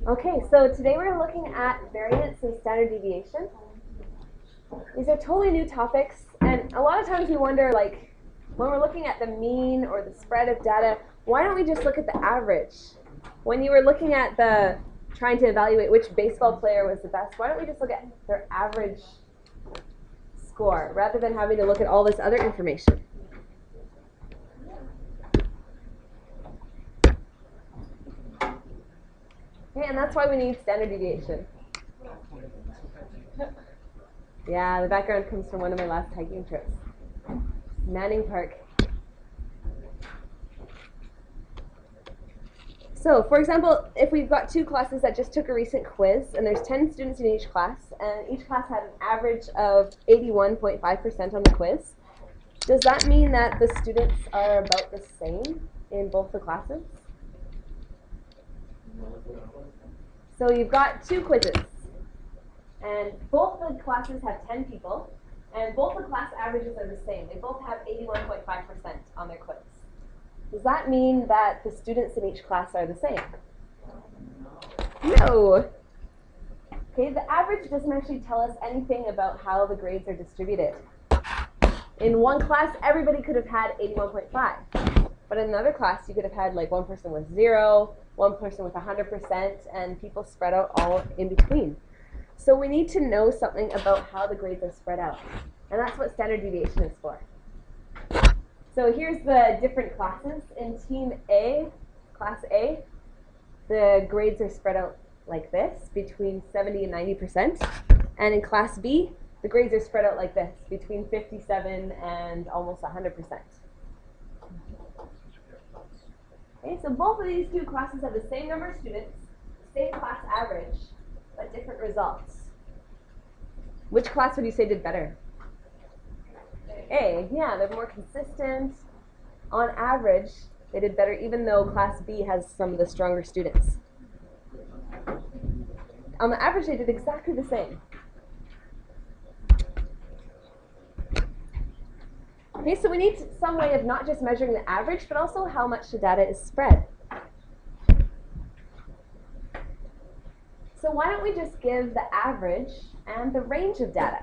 Okay, so today we're looking at variance and standard deviation. These are totally new topics, and a lot of times we wonder, like, when we're looking at the mean or the spread of data, why don't we just look at the average? When you were looking at trying to evaluate which baseball player was the best, why don't we just look at their average score rather than having to look at all this other information? Okay, and that's why we need standard deviation. Yeah, the background comes from one of my last hiking trips. Manning Park. So, for example, if we've got two classes that just took a recent quiz, and there's 10 students in each class, and each class had an average of 81.5% on the quiz, does that mean that the students are about the same in both the classes? So you've got two quizzes, and both the classes have 10 people, and both the class averages are the same. They both have 81.5% on their quiz. Does that mean that the students in each class are the same? No. Okay, the average doesn't actually tell us anything about how the grades are distributed. In one class, everybody could have had 81.5. But in another class, you could have had like one person with 0, one person with 100%, and people spread out all in between. So we need to know something about how the grades are spread out. And that's what standard deviation is for. So here's the different classes. In Team A, Class A, the grades are spread out like this, between 70 and 90%. And in Class B, the grades are spread out like this, between 57 and almost 100%. Okay, so both of these two classes have the same number of students, same class average, but different results. Which class would you say did better? A, yeah, they're more consistent. On average, they did better, even though Class B has some of the stronger students. On the average, they did exactly the same. Okay, so we need some way of not just measuring the average, but also how much the data is spread. So why don't we just give the average and the range of data?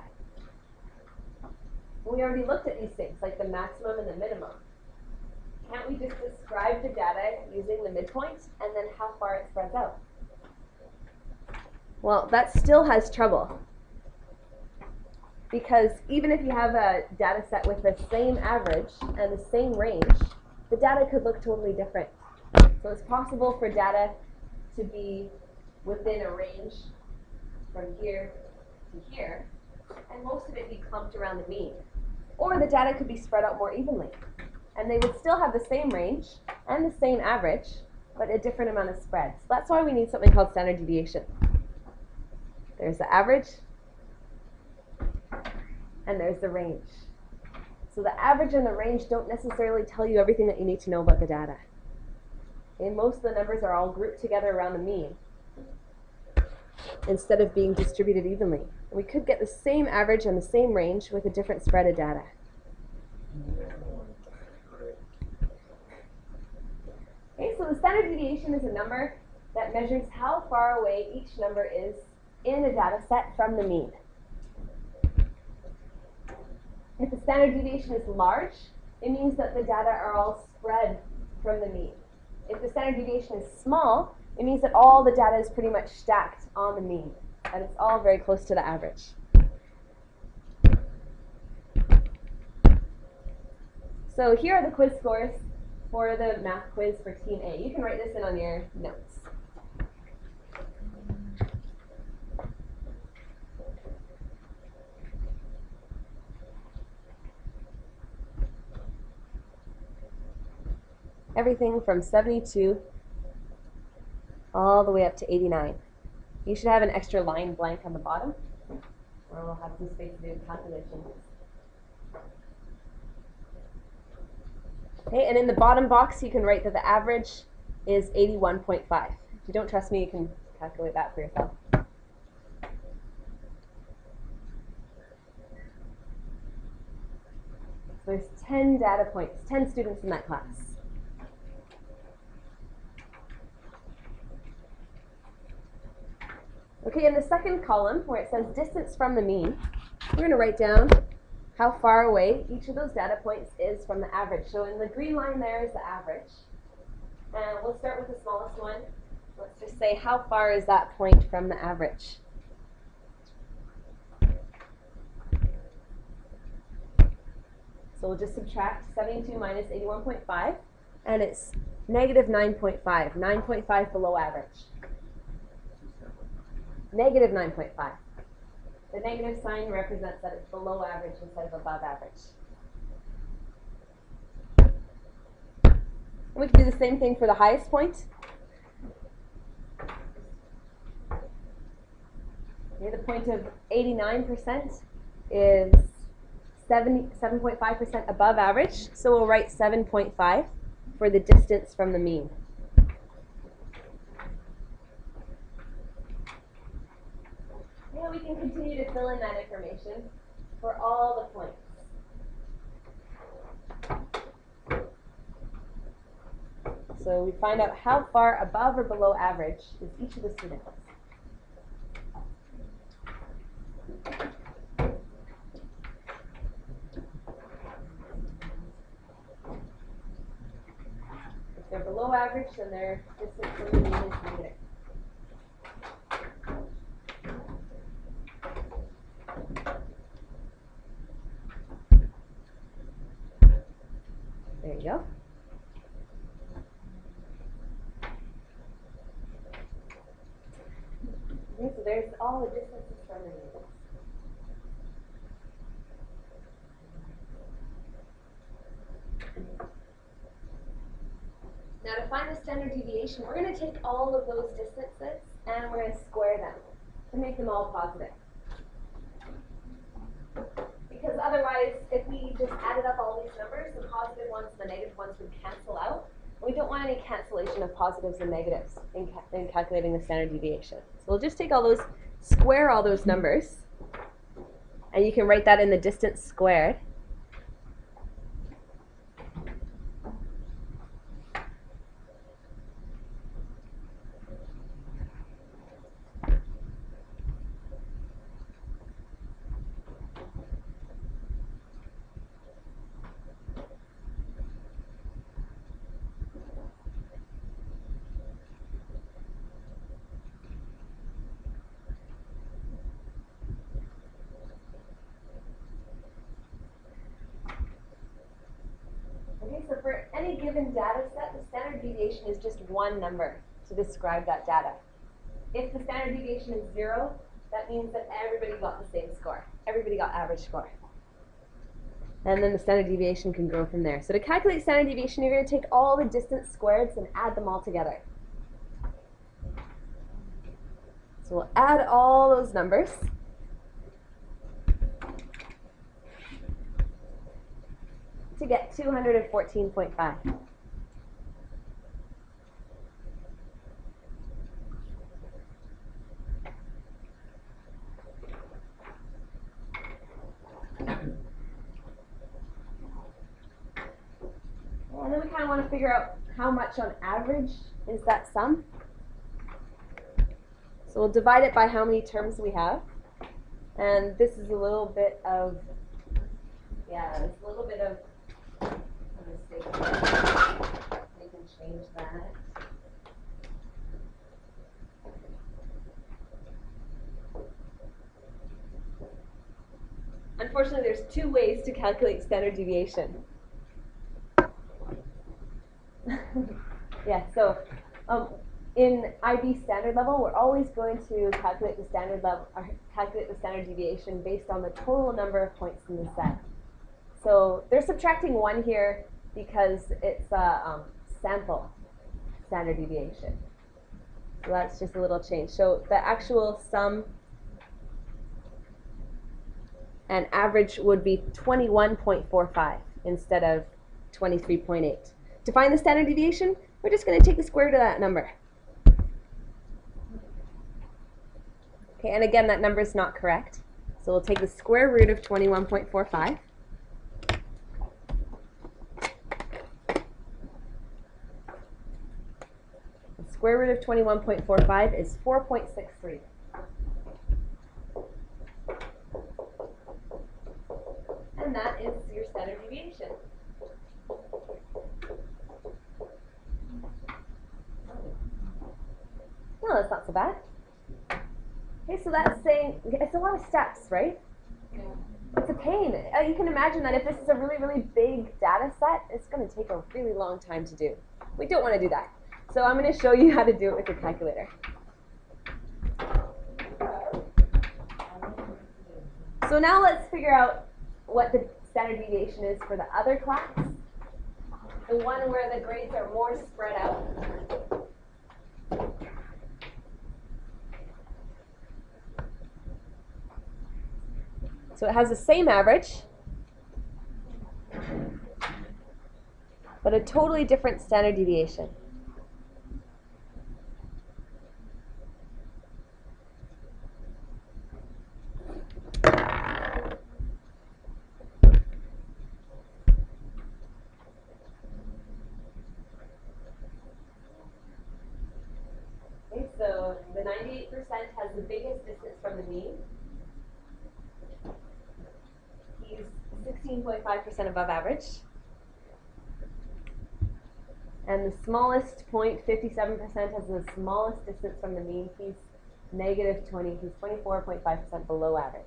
We already looked at these things, like the maximum and the minimum. Can't we just describe the data using the midpoint and then how far it spreads out? Well, that still has trouble. Because even if you have a data set with the same average and the same range, the data could look totally different. So it's possible for data to be within a range from here to here, and most of it be clumped around the mean. Or the data could be spread out more evenly, and they would still have the same range and the same average, but a different amount of spread. So that's why we need something called standard deviation. There's the average, and there's the range. So the average and the range don't necessarily tell you everything that you need to know about the data. And most of the numbers are all grouped together around the mean instead of being distributed evenly. And we could get the same average and the same range with a different spread of data. Okay, so the standard deviation is a number that measures how far away each number is in a data set from the mean. If the standard deviation is large, it means that the data are all spread from the mean. If the standard deviation is small, it means that all the data is pretty much stacked on the mean, and it's all very close to the average. So here are the quiz scores for the math quiz for Team A. You can write this in on your notes. Everything from 72 all the way up to 89. You should have an extra line blank on the bottom, or we'll have some space to do calculations. Okay, and in the bottom box, you can write that the average is 81.5. If you don't trust me, you can calculate that for yourself. There's 10 data points, 10 students in that class. Okay, in the second column, where it says distance from the mean, we're going to write down how far away each of those data points is from the average. So in the green line there is the average. And we'll start with the smallest one. Let's just say, how far is that point from the average? So we'll just subtract 72 minus 81.5, and it's negative 9.5, 9.5 below average. Negative 9.5. The negative sign represents that it's below average instead of above average. And we can do the same thing for the highest point. Okay, the point of 89% is 7.5% above average, so we'll write 7.5 for the distance from the mean. Now we can continue to fill in that information for all the points. So we find out how far above or below average is each of the students. If they're below average, then their distance from the mean is negative. There you go. Okay, so there's all the distances from the mean. Now to find the standard deviation, we're going to take all of those distances and we're going to square them to make them all positive. Because otherwise, if we just added up all these numbers, the positive ones and the negative ones would cancel out. We don't want any cancellation of positives and negatives in calculating the standard deviation. So we'll just take all those, square all those numbers, and you can write that in the distance squared. Okay, so for any given data set, the standard deviation is just one number to describe that data. If the standard deviation is 0, that means that everybody got the same score. Everybody got average score. And then the standard deviation can grow from there. So to calculate standard deviation, you're going to take all the distance squareds and add them all together. So we'll add all those numbers. To get 214.5. And then we kind of want to figure out how much on average is that sum. So we'll divide it by how many terms we have. And this is a little bit of, it's a little bit of a mistake. We can change that. Unfortunately, there's two ways to calculate standard deviation. So in IB standard level, we're always going to calculate the standard level, or calculate the standard deviation based on the total number of points in the set. So they're subtracting 1 here because it's a sample standard deviation. So that's just a little change. So the actual sum and average would be 21.45 instead of 23.8. To find the standard deviation, we're just going to take the square root of that number. Okay, and again, that number is not correct. So we'll take the square root of 21.45. The square root of 21.45 is 4.63. And that is your standard deviation. No, that's not so bad. Okay, so that's saying, it's a lot of steps, right? Yeah. It's a pain. You can imagine that if this is a really, really big data set, it's going to take a really long time to do. We don't want to do that. So I'm going to show you how to do it with your calculator. So now let's figure out what the standard deviation is for the other class, the one where the grades are more spread out. So it has the same average, but a totally different standard deviation. Okay, so the 98% has the biggest distance from the mean. He's 16.5% above average. And the smallest 0.57% has the smallest distance from the mean. He's negative 20. He's 24.5% below average.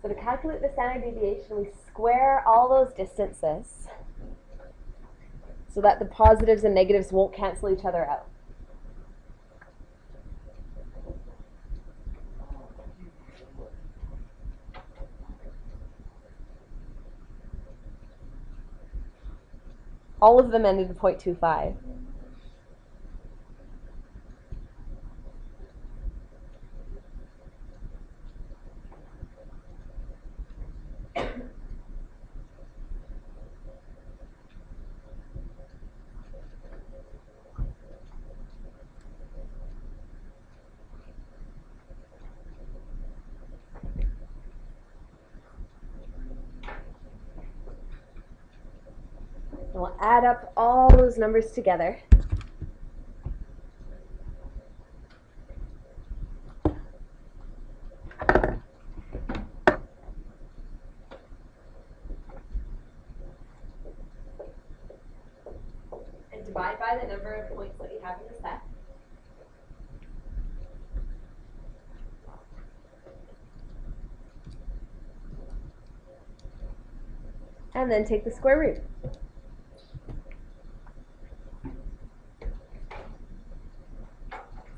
So to calculate the standard deviation, we square all those distances so that the positives and negatives won't cancel each other out. All of them ended in 0.25. And we'll add up all those numbers together. And divide by the number of points that you have in the set. And then take the square root.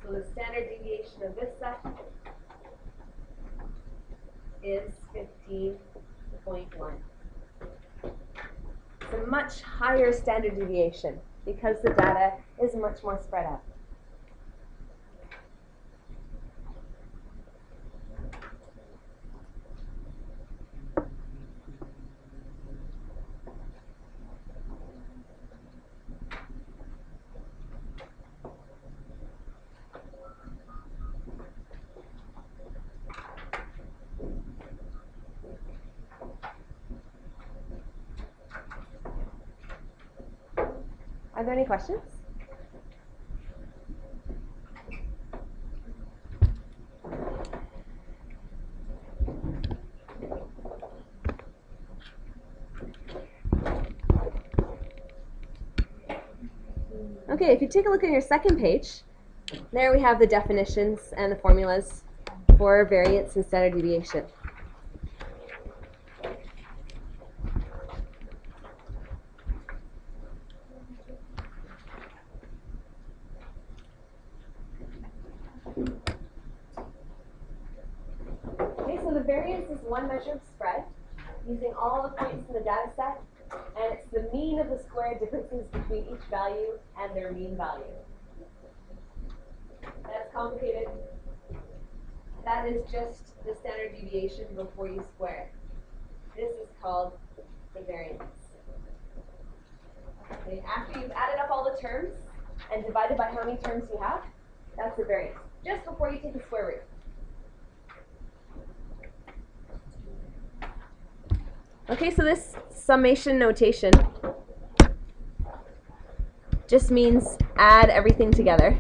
So the standard deviation of this set is 15.1. It's a much higher standard deviation because the data is much more spread out. Are there any questions? Okay, if you take a look at your second page, there we have the definitions and the formulas for variance and standard deviation. Okay, so the variance is one measure of spread using all the points in the data set, and it's the mean of the squared differences between each value and their mean value. That's complicated. That is just the standard deviation before you square it. This is called the variance. Okay, after you've added up all the terms and divided by how many terms you have, that's the variance. Just before you take the square root. Okay, so this summation notation just means add everything together.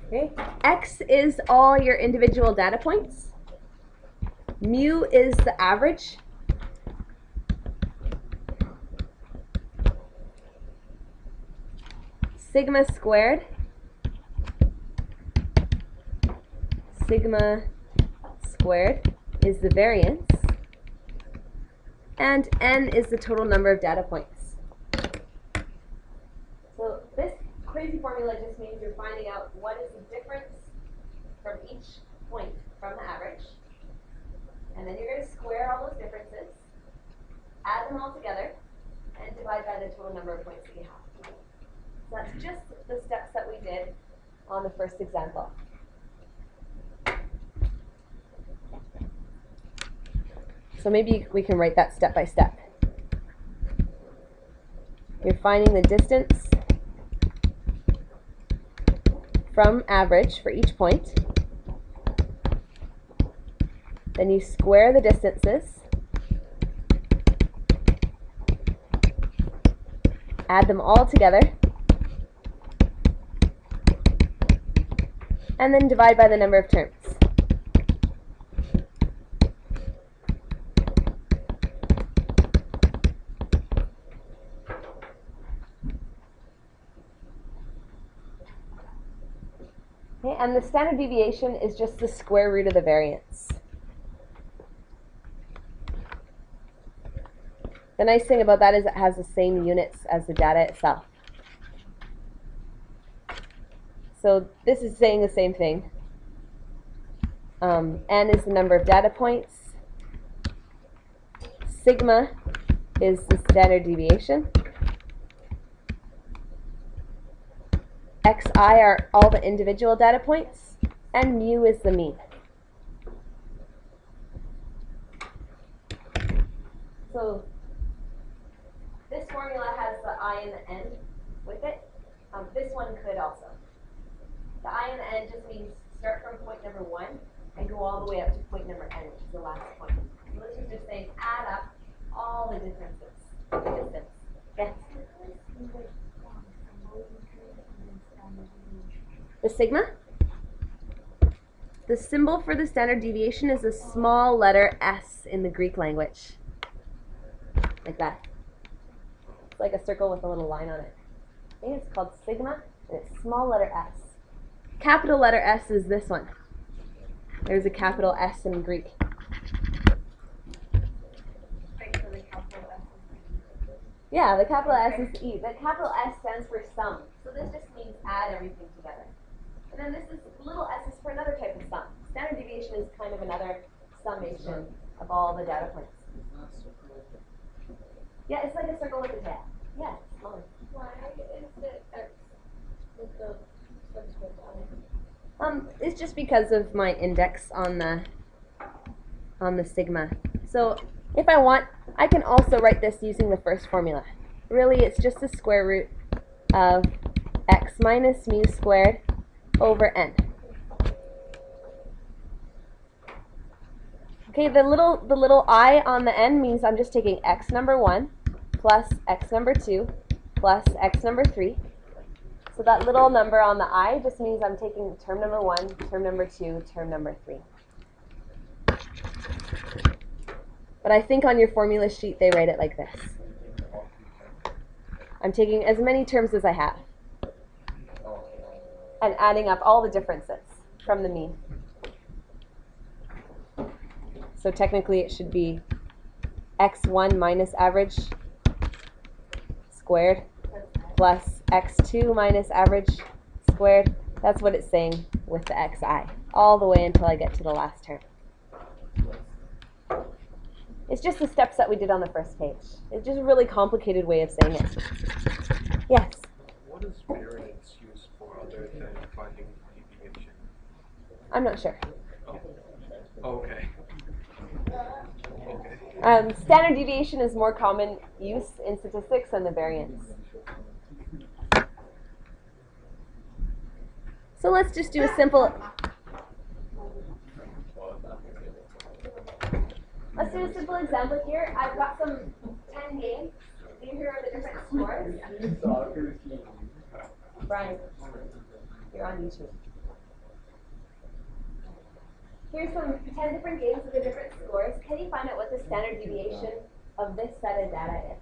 Okay, X is all your individual data points. Mu is the average. Sigma squared is the variance, and n is the total number of data points. So this crazy formula just means you're finding out what is the difference from each point from the average, and then you're going to square all those differences, add them all together, and divide by the total number of points that you have. So that's just the steps that we did on the first example. So maybe we can write that step by step. You're finding the distance from average for each point. Then you square the distances, add them all together, and then divide by the number of terms. Okay, and the standard deviation is just the square root of the variance. The nice thing about that is it has the same units as the data itself. So this is saying the same thing. N is the number of data points. Sigma is the standard deviation. Xi are all the individual data points, and mu is the mean. So this formula has the I and the n with it. This one could also. The I and the n just means start from point number 1 and go all the way up to point number n, which is the last point. So this is just saying add up all the differences. The distance. Yes? The sigma? The symbol for the standard deviation is a small letter S in the Greek language. Like that. It's like a circle with a little line on it. I think it's called sigma, and it's small letter S. Capital letter S is this one. There's a capital S in Greek. Yeah, the capital S is E. The capital S stands for sum. So this just means add everything together. And then this is little s is for another type of sum. Standard deviation is kind of another summation of all the data points. Yeah, it's like a circle with a tail. Yeah, smaller. Why is it X with the subscript on it? It's just because of my index on the sigma. So if I want, I can also write this using the first formula. Really, it's just the square root of x minus mu squared over n. Okay, the little I on the n means I'm just taking x number 1 plus x number 2 plus x number 3. So that little number on the I just means I'm taking term number 1, term number 2, term number 3. But I think on your formula sheet they write it like this. I'm taking as many terms as I have and adding up all the differences from the mean. So technically it should be x1 minus average squared plus x2 minus average squared. That's what it's saying with the xi, all the way until I get to the last term. It's just the steps that we did on the first page. It's just a really complicated way of saying it. Yes? What is variance used for other than finding deviation? I'm not sure. Standard deviation is more common use in statistics than the variance. So let's just do a simple example here. I've got some 10 games. Here are the different scores. Brian, you're on YouTube. Here's some 10 different games with the different scores. Can you find out what the standard deviation of this set of data is?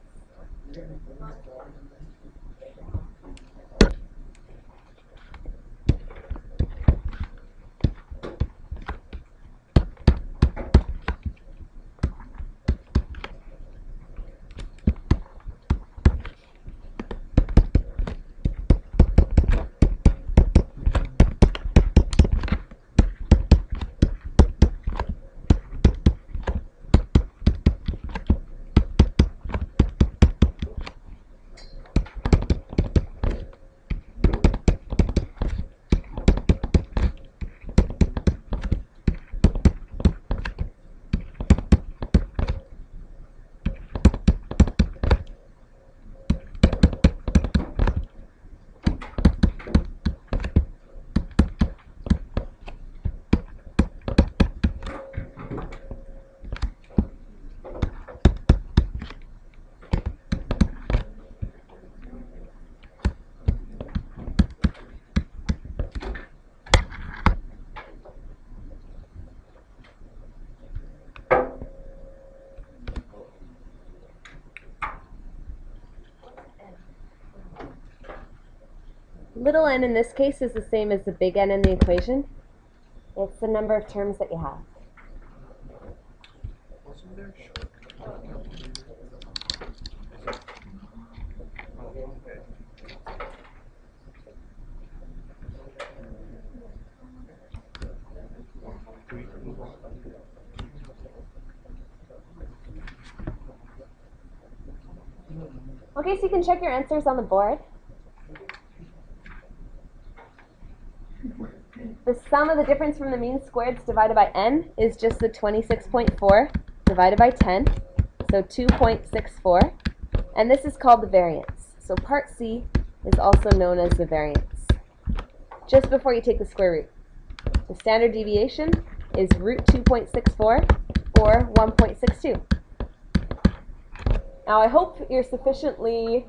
Little n in this case is the same as the big N in the equation. It's the number of terms that you have. Okay, so you can check your answers on the board. The sum of the difference from the mean squareds divided by n is just the 26.4 divided by 10, so 2.64. And this is called the variance. So part C is also known as the variance. Just before you take the square root. The standard deviation is root 2.64 or 1.62. Now I hope you're sufficiently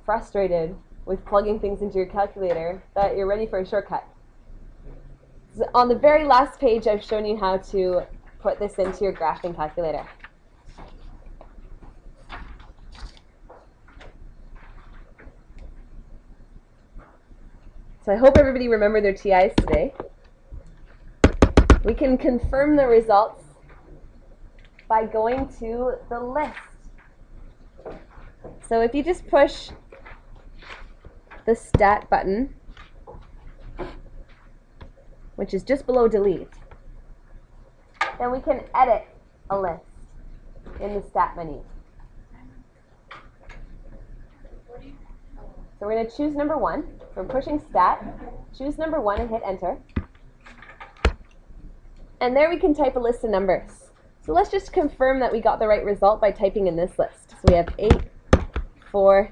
frustrated with plugging things into your calculator that you're ready for a shortcut. So on the very last page, I've shown you how to put this into your graphing calculator. So I hope everybody remembered their TIs today. We can confirm the results by going to the list. So if you just push the stat button, which is just below delete, then we can edit a list in the stat menu. So we're going to choose number 1. So we're pushing stat, choose number 1 and hit enter. And there we can type a list of numbers. So let's just confirm that we got the right result by typing in this list. So we have 8, 4,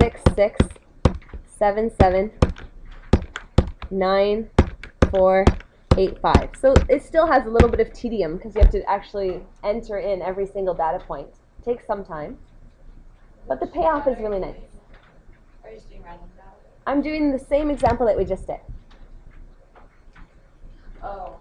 6, 6, 7, 7, 9, 4, 8, 5. So it still has a little bit of tedium because you have to actually enter in every single data point. It takes some time. But the payoff is really nice. Are you just doing random data? I'm doing the same example that we just did. Oh.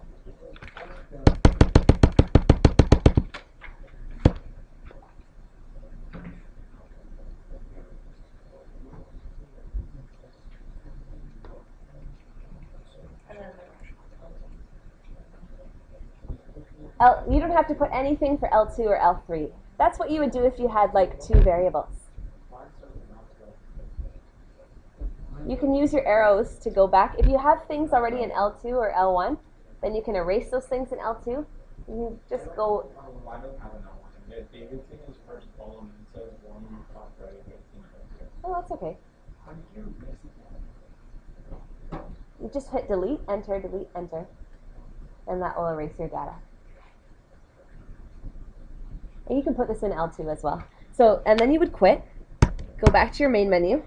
You don't have to put anything for L2 or L3. That's what you would do if you had like 2 variables. You can use your arrows to go back. If you have things already in L2 or L1, then you can erase those things in L2. You just go. Davidson is first column and says 1 on the top right. Oh, that's okay. How did you miss it? You just hit delete, enter, and that will erase your data. And you can put this in L2 as well. So, and then you would quit, go back to your main menu,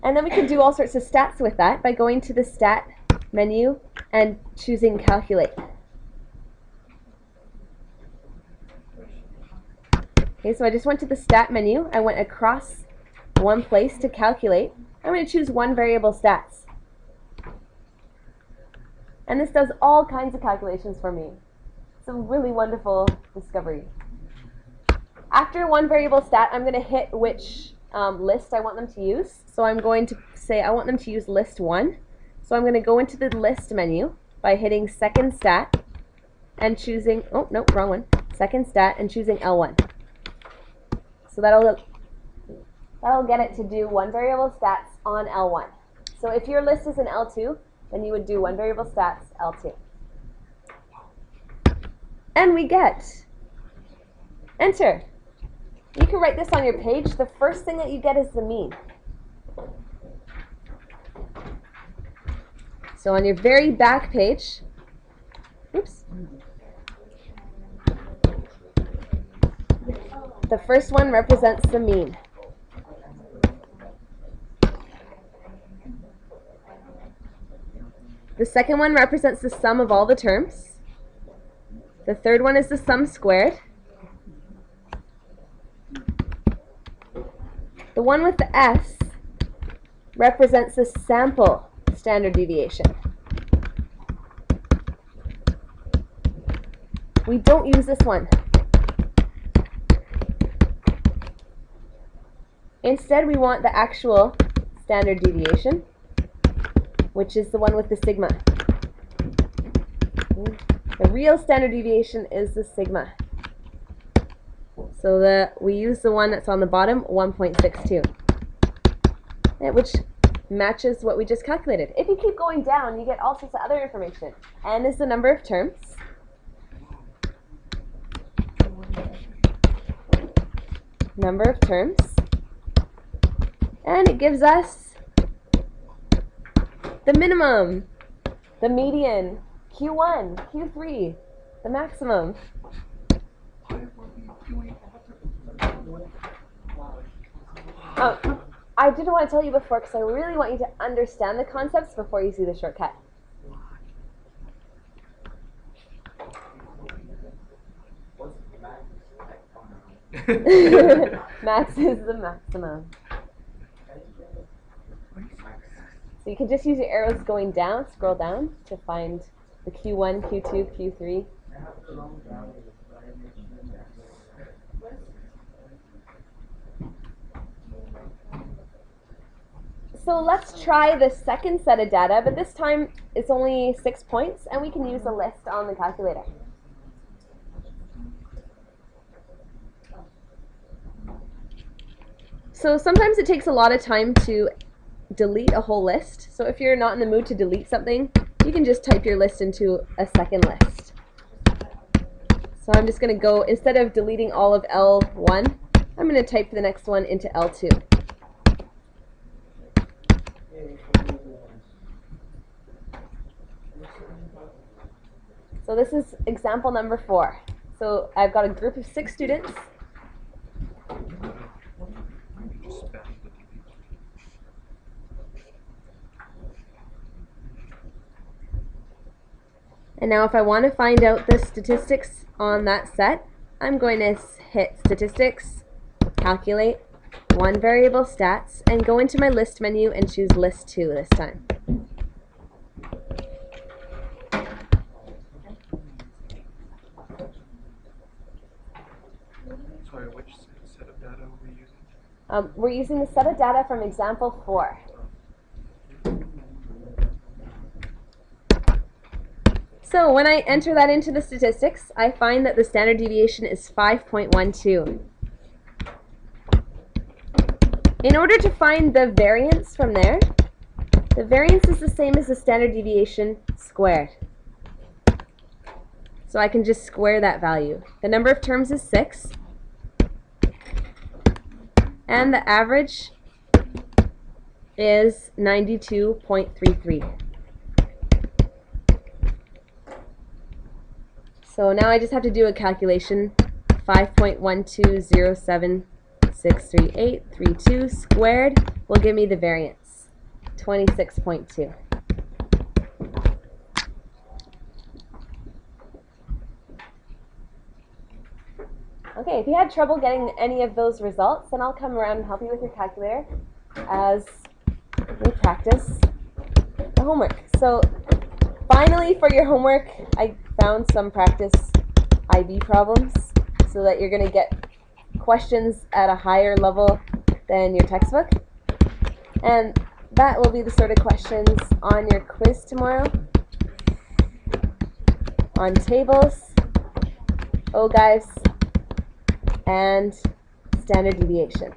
and then we could do all sorts of stats with that by going to the stat menu and choosing calculate. Okay, so I just went to the stat menu, I went across one place to calculate. I'm going to choose one variable stats. And this does all kinds of calculations for me. It's a really wonderful discovery. After one variable stat, I'm going to hit which list I want them to use. So I'm going to say I want them to use list 1. So I'm going to go into the list menu by hitting second stat and choosing, oh no, wrong one, second stat and choosing L1. So that'll get it to do one variable stats on L1. So if your list is in L2, then you would do one variable stats L2. And we get enter. You can write this on your page. The first thing that you get is the mean. So on your very back page, oops, the first one represents the mean. The second one represents the sum of all the terms. The third one is the sum squared. The one with the S represents the sample standard deviation. We don't use this one. Instead, we want the actual standard deviation, which is the one with the sigma. The real standard deviation is the sigma. So we use the one that's on the bottom, 1.62, which matches what we just calculated. If you keep going down, you get all sorts of other information. N is the number of terms. Number of terms. And it gives us the minimum, the median, Q1, Q3, the maximum. I didn't want to tell you before because I really want you to understand the concepts before you see the shortcut. Max is the maximum. So you can just use your arrows going down, scroll down to find the Q1, Q2, Q3. So let's try the second set of data, but this time it's only 6 points, and we can use a list on the calculator. So sometimes it takes a lot of time to delete a whole list. So if you're not in the mood to delete something, you can just type your list into a second list. So I'm just going to go, instead of deleting all of L1, I'm going to type the next one into L2. So this is example number 4. So I've got a group of 6 students. And now if I want to find out the statistics on that set, I'm going to hit Statistics, Calculate, One Variable Stats, and go into my List menu and choose List 2 this time. Sorry, which set of data were we using? We're using the set of data from example 4. So when I enter that into the statistics, I find that the standard deviation is 5.12. In order to find the variance from there, the variance is the same as the standard deviation squared. So I can just square that value. The number of terms is 6. And the average is 92.33. So now I just have to do a calculation. 5.120763832 squared will give me the variance, 26.2. Okay, if you had trouble getting any of those results, then I'll come around and help you with your calculator as we practice the homework. So finally, for your homework, I found some practice IB problems so that you're going to get questions at a higher level than your textbook. And that will be the sort of questions on your quiz tomorrow on tables, ogives, and standard deviation.